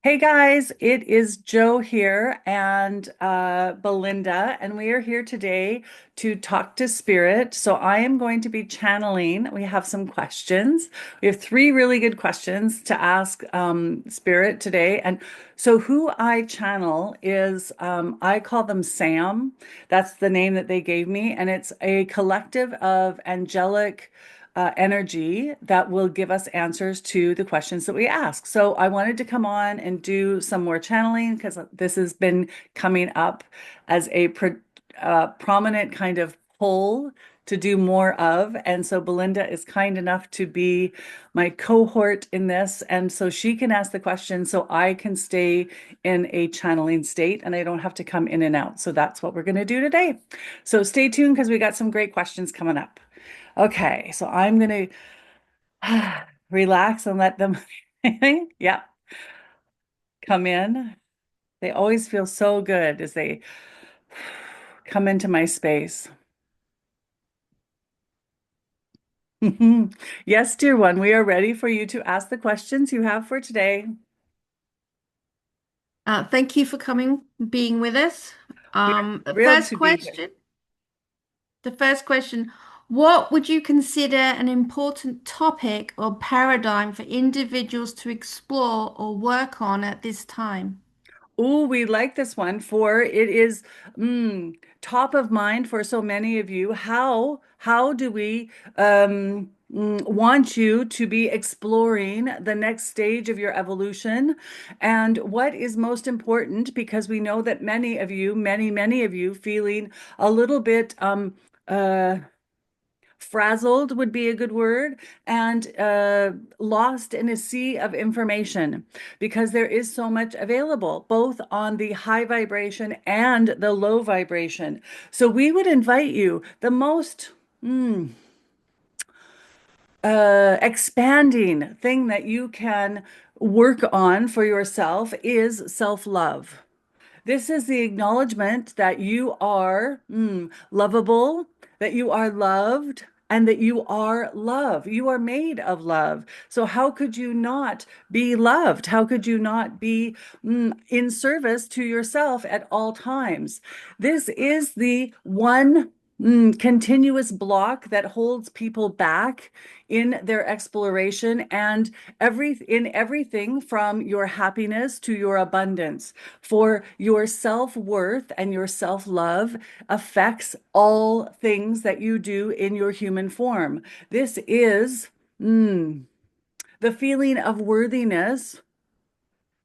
Hey guys, it is Joe here and Belinda, and we are here today to talk to Spirit. So I am going to be channeling. We have some questions. We have three really good questions to ask Spirit today. And so who I channel is, I call them Sam. That's the name that they gave me, and it's a collective of angelic energy that will give us answers to the questions that we ask. So I wanted to come on and do some more channeling because this has been coming up as a prominent kind of pull to do more of. And so Belinda is kind enough to be my cohort in this. And so she can ask the questions so I can stay in a channeling state and I don't have to come in and out. So that's what we're going to do today. So stay tuned because we got some great questions coming up. Okay, so I'm going to relax and let them, yeah, come in. They always feel so good as they come into my space. Yes, dear one, we are ready for you to ask the questions you have for today. Thank you for coming, being with us. We are The thrilled first to be here. question, the first question, what would you consider an important topic or paradigm for individuals to explore or work on at this time? Oh, we like this one for it is top of mind for so many of you. How do we want you to be exploring the next stage of your evolution and what is most important because we know that many of you, many of you feeling a little bit uh frazzled would be a good word, and lost in a sea of information because there is so much available, both on the high vibration and the low vibration. So we would invite you, the most expanding thing that you can work on for yourself is self-love. This is the acknowledgement that you are lovable, that you are loved, and that you are love. You are made of love. So, how could you not be loved? How could you not be in service to yourself at all times? This is the one continuous block that holds people back in their exploration and in everything from your happiness to your abundance. For your self-worth and your self-love affects all things that you do in your human form. This is the feeling of worthiness,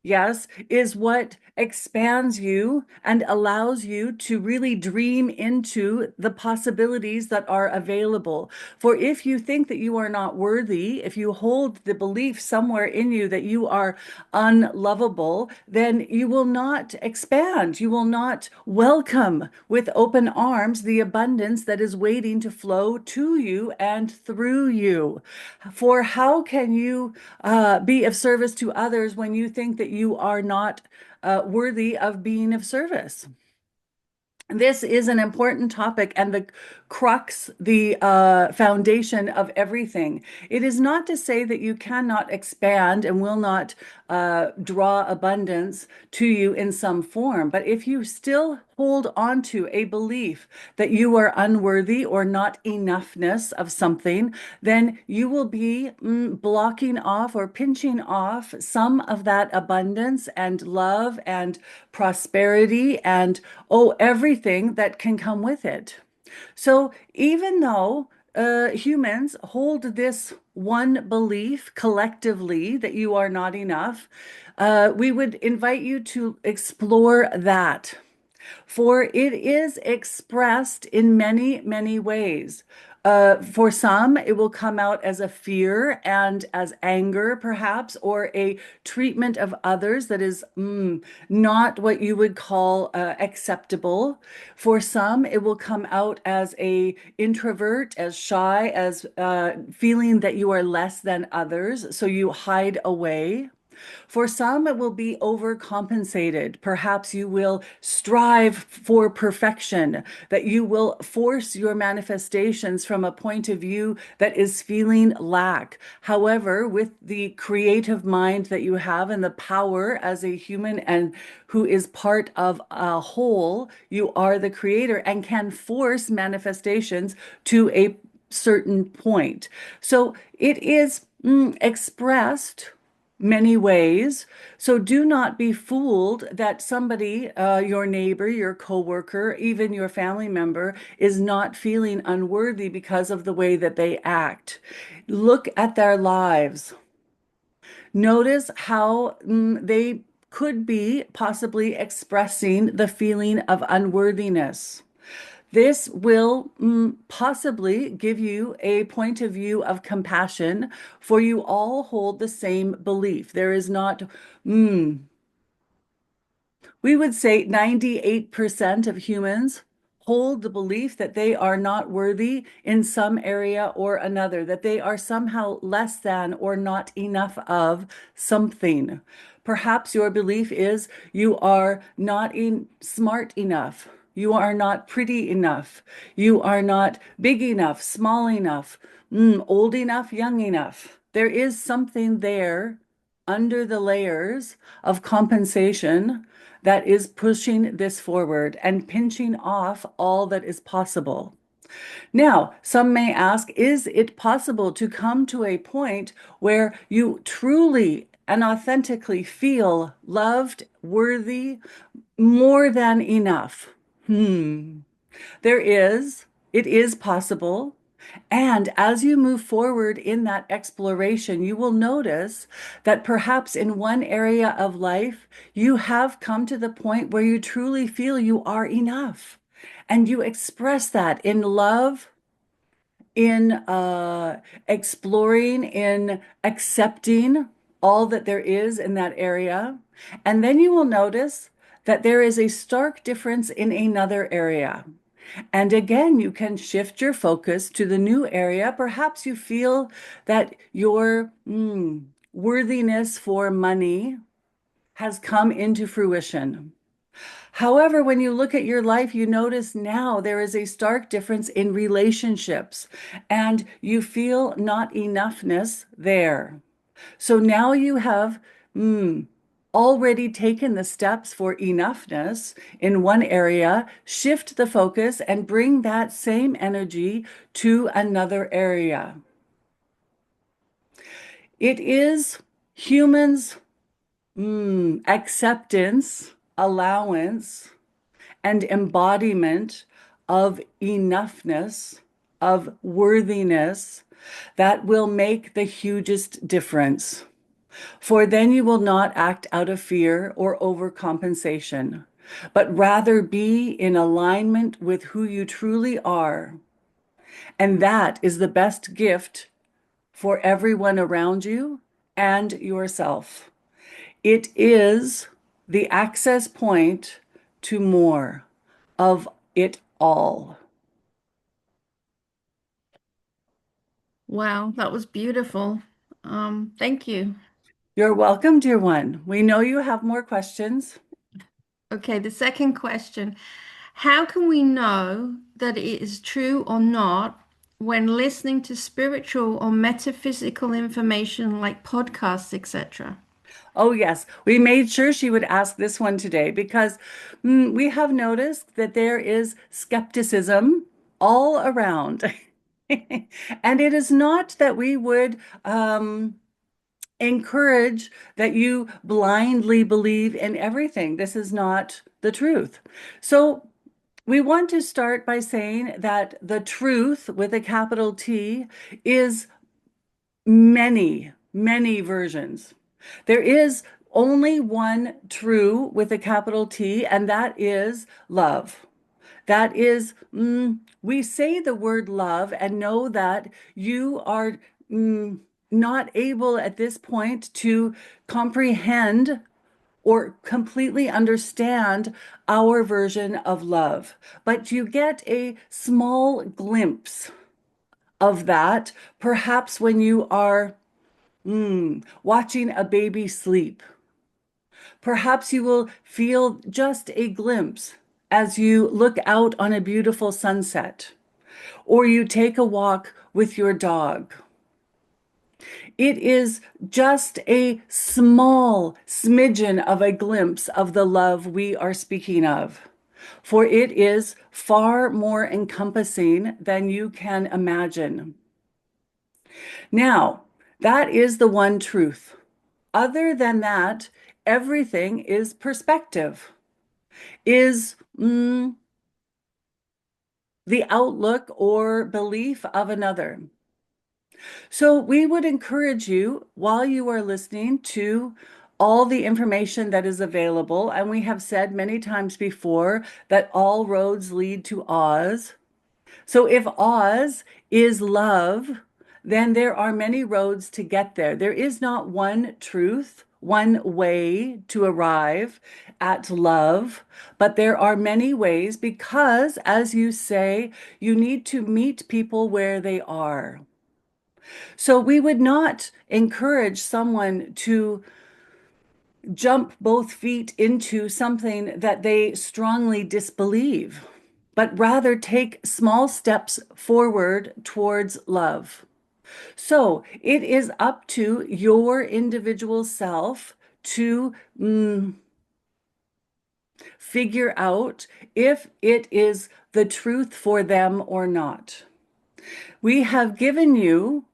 yes, is what expands you and allows you to really dream into the possibilities that are available. For if you think that you are not worthy, if you hold the belief somewhere in you that you are unlovable, then you will not expand. You will not welcome with open arms the abundance that is waiting to flow to you and through you. For how can you be of service to others when you think that you are not worthy of being of service? This is an important topic and the crux, the foundation of everything. It is not to say that you cannot expand and will not draw abundance to you in some form, but if you still hold on to a belief that you are unworthy or not enoughness of something, then you will be blocking off or pinching off some of that abundance and love and prosperity and everything that can come with it. So even though humans hold this one belief collectively that you are not enough, we would invite you to explore that. For it is expressed in many ways. For some, it will come out as a fear and as anger, perhaps, or a treatment of others that is not what you would call acceptable. For some, it will come out as a introvert, as shy, as feeling that you are less than others, so you hide away. For some, it will be overcompensated. Perhaps you will strive for perfection, that you will force your manifestations from a point of view that is feeling lack. However, with the creative mind that you have and the power as a human and who is part of a whole, you are the creator and can force manifestations to a certain point. So it is expressed many ways. So do not be fooled that somebody, your neighbor, your coworker, even your family member, is not feeling unworthy because of the way that they act. Look at their lives. Notice how they could be possibly expressing the feeling of unworthiness. This will possibly give you a point of view of compassion, for you all hold the same belief. There is not, mm, we would say 98% of humans hold the belief that they are not worthy in some area or another, that they are somehow less than or not enough of something. Perhaps your belief is you are not smart enough. You are not pretty enough. You are not big enough, small enough, old enough, young enough. There is something there under the layers of compensation that is pushing this forward and pinching off all that is possible. Now, some may ask, is it possible to come to a point where you truly and authentically feel loved, worthy, more than enough? There is, it is possible. And as you move forward in that exploration, you will notice that perhaps in one area of life, you have come to the point where you truly feel you are enough. And you express that in love, in exploring, in accepting all that there is in that area. And then you will notice that there is a stark difference in another area. And again, you can shift your focus to the new area. Perhaps you feel that your worthiness for money has come into fruition. However, when you look at your life, you notice now there is a stark difference in relationships and you feel not enoughness there. So now you have already taken the steps for enoughness in one area, shift the focus and bring that same energy to another area. It is humans' acceptance, allowance, and embodiment of enoughness, of worthiness, that will make the hugest difference. For then you will not act out of fear or overcompensation, but rather be in alignment with who you truly are. And that is the best gift for everyone around you and yourself. It is the access point to more of it all. Wow, that was beautiful. Thank you. You're welcome, dear one. We know you have more questions. Okay, the second question. How can we know that it is true or not when listening to spiritual or metaphysical information like podcasts, etc.? Oh, yes. We made sure she would ask this one today because we have noticed that there is skepticism all around. And it is not that we would encourage that you blindly believe in everything. This is not the truth. So we want to start by saying that the truth with a capital T is many, many versions. There is only one true with a capital T, and that is love. That is, we say the word love and know that you are not able at this point to comprehend or completely understand our version of love. But you get a small glimpse of that, perhaps when you are Watching a baby sleep. Perhaps you will feel just a glimpse as you look out on a beautiful sunset, or you take a walk with your dog. It is just a small smidgen of a glimpse of the love we are speaking of, for it is far more encompassing than you can imagine. Now, that is the one truth. Other than that, everything is perspective, is the outlook or belief of another. So we would encourage you while you are listening to all the information that is available. And we have said many times before that all roads lead to Oz. So if Oz is love, then there are many roads to get there. There is not one truth, one way to arrive at love, but there are many ways because, as you say, you need to meet people where they are. So we would not encourage someone to jump both feet into something that they strongly disbelieve, but rather take small steps forward towards love. So it is up to your individual self to figure out if it is the truth for them or not. We have given you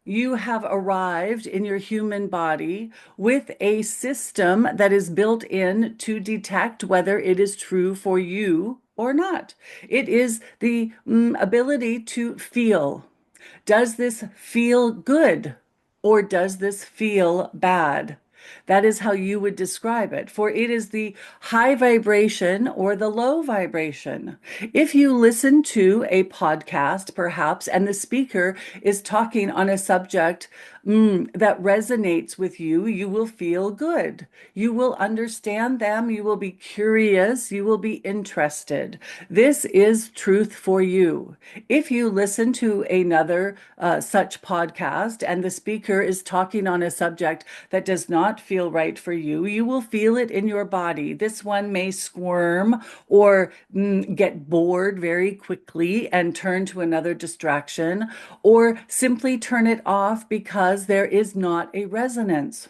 You have arrived in your human body with a system that is built in to detect whether it is true for you or not. It is the ability to feel. Does this feel good or does this feel bad? That is how you would describe it, for it is the high vibration or the low vibration. If you listen to a podcast, perhaps, and the speaker is talking on a subject that resonates with you, you will feel good. You will understand them. You will be curious. You will be interested. This is truth for you. If you listen to another such podcast and the speaker is talking on a subject that does not feel right for you, you will feel it in your body. This one may squirm or get bored very quickly and turn to another distraction, or simply turn it off because there is not a resonance.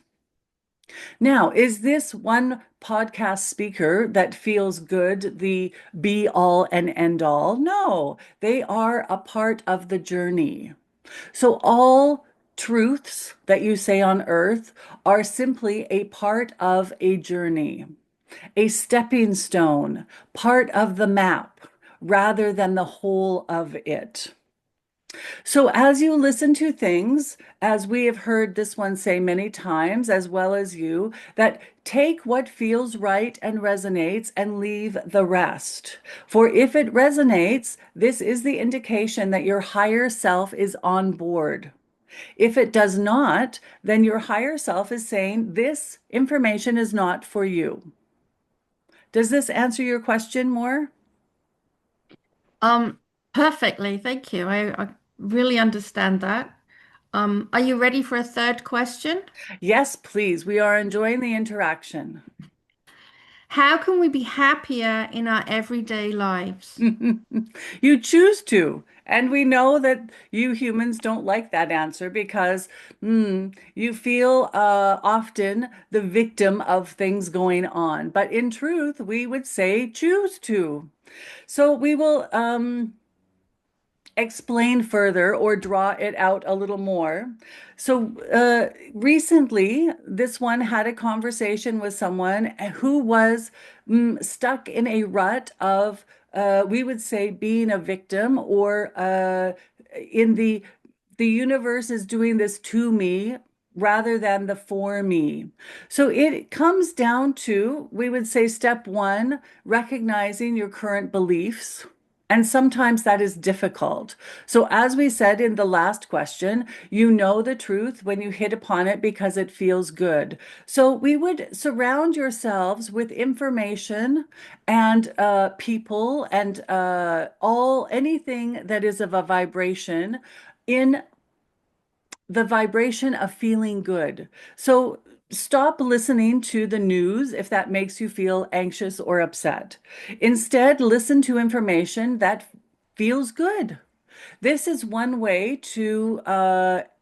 Now, is this one podcast speaker that feels good the be all and end all? No, they are a part of the journey. So, all truths that you say on earth are simply a part of a journey, a stepping stone, part of the map, rather than the whole of it. So, as you listen to things, as we have heard this one say many times, as well as you, that take what feels right and resonates and leave the rest. For if it resonates, this is the indication that your higher self is on board. If it does not, then your higher self is saying this information is not for you. Does this answer your question more? Um, Perfectly, thank you. I really understand that. Are you ready for a third question? Yes, please. We are enjoying the interaction. How can we be happier in our everyday lives? You choose to. And we know that you humans don't like that answer because you feel often the victim of things going on. But in truth, we would say choose to. So we will explain further or draw it out a little more. So, recently, this one had a conversation with someone who was stuck in a rut of, we would say, being a victim or in the universe is doing this to me rather than the for me. So it comes down to, we would say, step one, recognizing your current beliefs. And sometimes that is difficult. So, as we said in the last question, you know the truth when you hit upon it because it feels good. So, we would surround yourselves with information and people and all anything that is of a vibration in the vibration of feeling good. So stop listening to the news if that makes you feel anxious or upset. Instead, listen to information that feels good. This is one way to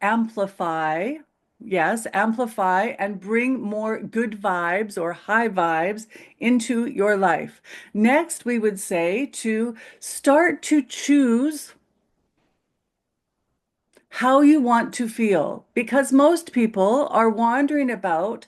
amplify, yes, amplify and bring more good vibes or high vibes into your life. Next, we would say to start to choose how you want to feel, because most people are wandering about,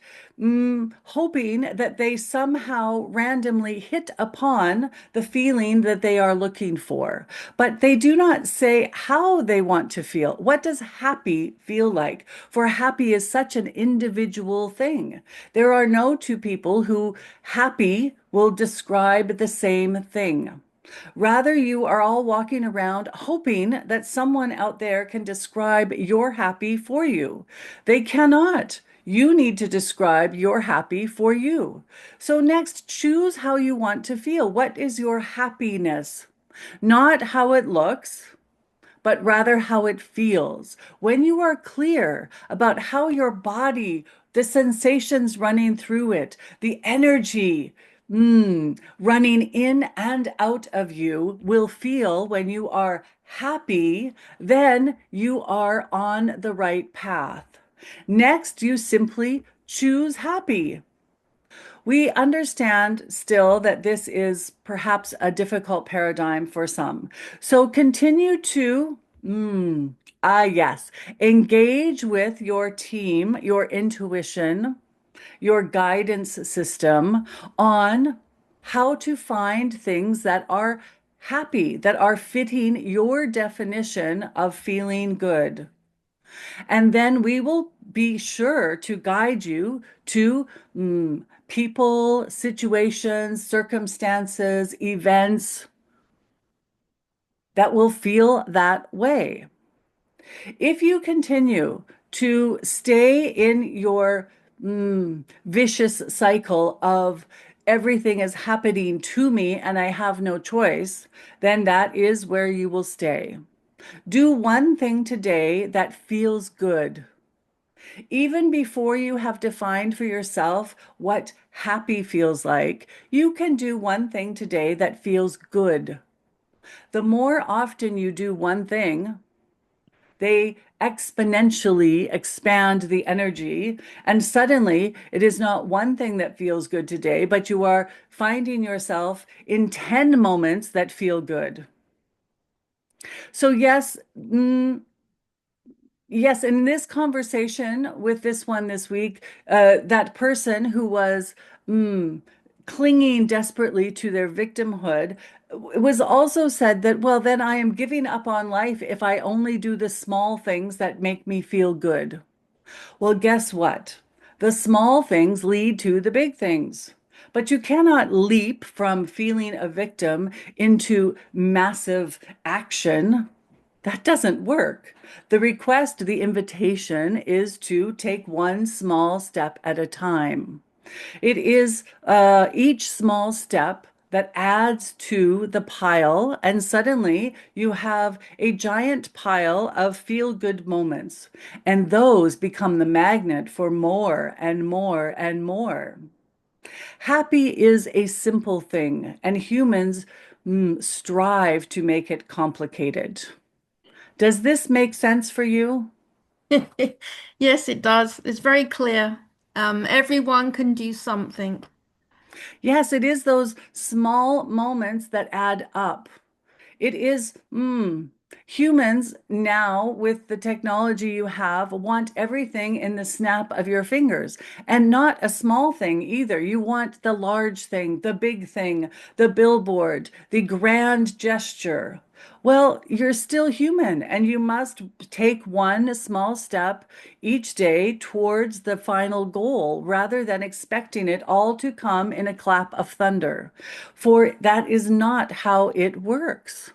hoping that they somehow randomly hit upon the feeling that they are looking for. But they do not say how they want to feel. What does happy feel like? For happy is such an individual thing. There are no two people who happy will describe the same thing. Rather, you are all walking around hoping that someone out there can describe your happy for you. They cannot. You need to describe your happy for you. So, next, choose how you want to feel. What is your happiness? Not how it looks, but rather how it feels. When you are clear about how your body, the sensations running through it, the energy, running in and out of you will feel when you are happy, then you are on the right path. Next, you simply choose happy. We understand still that this is perhaps a difficult paradigm for some. So continue to, yes, engage with your team, your intuition, your guidance system on how to find things that are happy, that are fitting your definition of feeling good. And then we will be sure to guide you to people, situations, circumstances, events that will feel that way. If you continue to stay in your vicious cycle of everything is happening to me and I have no choice, then that is where you will stay. Do one thing today that feels good. Even before you have defined for yourself what happy feels like, you can do one thing today that feels good. The more often you do one thing, they exponentially expand the energy. And suddenly, it is not one thing that feels good today, but you are finding yourself in 10 moments that feel good. So, yes, yes, in this conversation with this one this week, that person who was mm, clinging desperately to their victimhood was also said that, well, then I am giving up on life if I only do the small things that make me feel good. Well, guess what? The small things lead to the big things. But you cannot leap from feeling a victim into massive action. That doesn't work. The request, the invitation is to take one small step at a time. It is each small step that adds to the pile, and suddenly you have a giant pile of feel good moments. And those become the magnet for more and more and more. Happy is a simple thing, and humans strive to make it complicated. Does this make sense for you? Yes, it does. It's very clear. Everyone can do something. Yes, it is those small moments that add up. It is, humans now, with the technology you have, want everything in the snap of your fingers, and not a small thing either. You want the large thing, the big thing, the billboard, the grand gesture. Well, you're still human, and you must take one small step each day towards the final goal rather than expecting it all to come in a clap of thunder. For that is not how it works.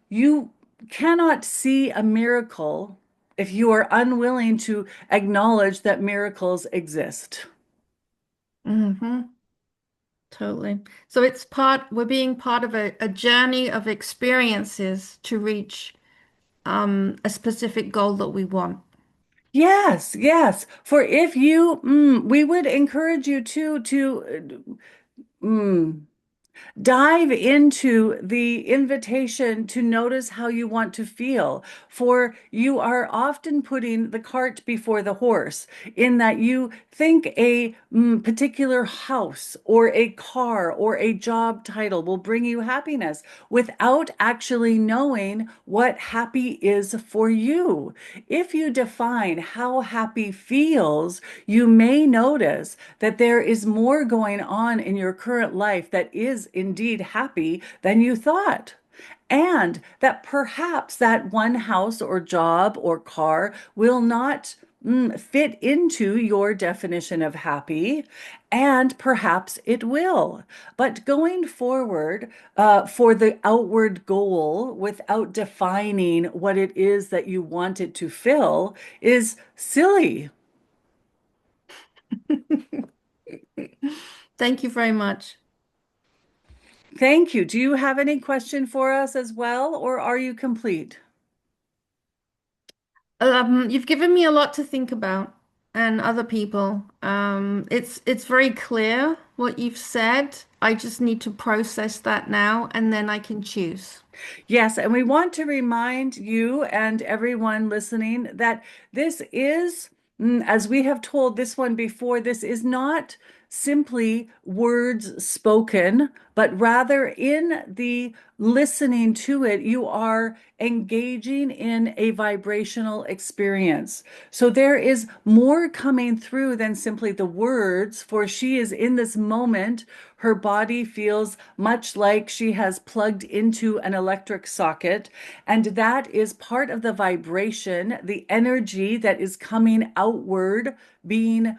You cannot see a miracle if you are unwilling to acknowledge that miracles exist. Hmm. Totally. So we're being part of a journey of experiences to reach a specific goal that we want. Yes, yes. For if you, we would encourage you mm, dive into the invitation to notice how you want to feel, for you are often putting the cart before the horse, in that you think a particular house or a car or a job title will bring you happiness without actually knowing what happy is for you. If you define how happy feels, you may notice that there is more going on in your current life that is indeed happy than you thought. And that perhaps that one house or job or car will not fit into your definition of happy, and perhaps it will. But going forward, for the outward goal without defining what it is that you want it to fill is silly. Thank you very much. Thank you. Do you have any question for us as well, or are you complete? You've given me a lot to think about and other people. It's very clear what you've said. I just need to process that now and then I can choose. Yes, and we want to remind you and everyone listening that this is, as we have told this one before, this is not simply words spoken, but rather in the listening to it, you are engaging in a vibrational experience. So there is more coming through than simply the words, for she is in this moment. Her body feels much like she has plugged into an electric socket, and that is part of the vibration, the energy that is coming outward, being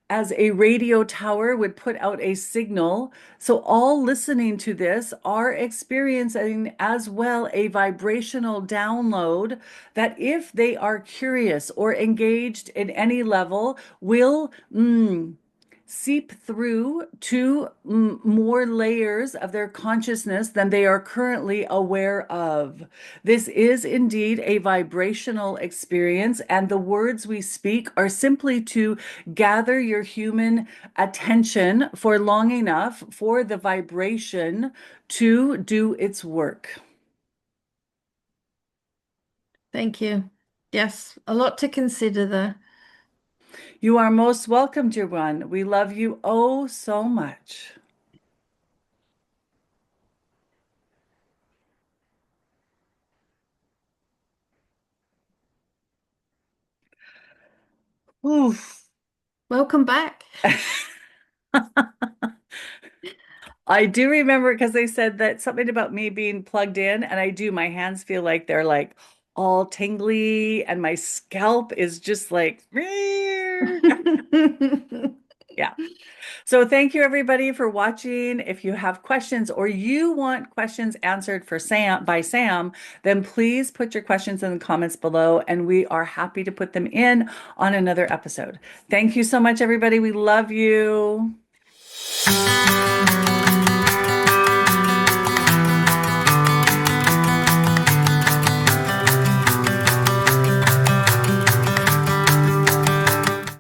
as a radio tower would put out a signal. So, all listening to this are experiencing as well a vibrational download that, if they are curious or engaged in any level, will seep through to more layers of their consciousness than they are currently aware of. This is indeed a vibrational experience, and the words we speak are simply to gather your human attention for long enough for the vibration to do its work. Thank you. Yes, a lot to consider there. You are most welcome, dear one. We love you oh so much. Oof. Welcome back. I do remember because they said that something about me being plugged in, and I do. My hands feel like they're like all tingly, and my scalp is just like, yeah. So thank you everybody for watching. If you have questions or you want questions answered for Sam by Sam, then please put your questions in the comments below, and we are happy to put them in on another episode. Thank you so much, everybody. We love you.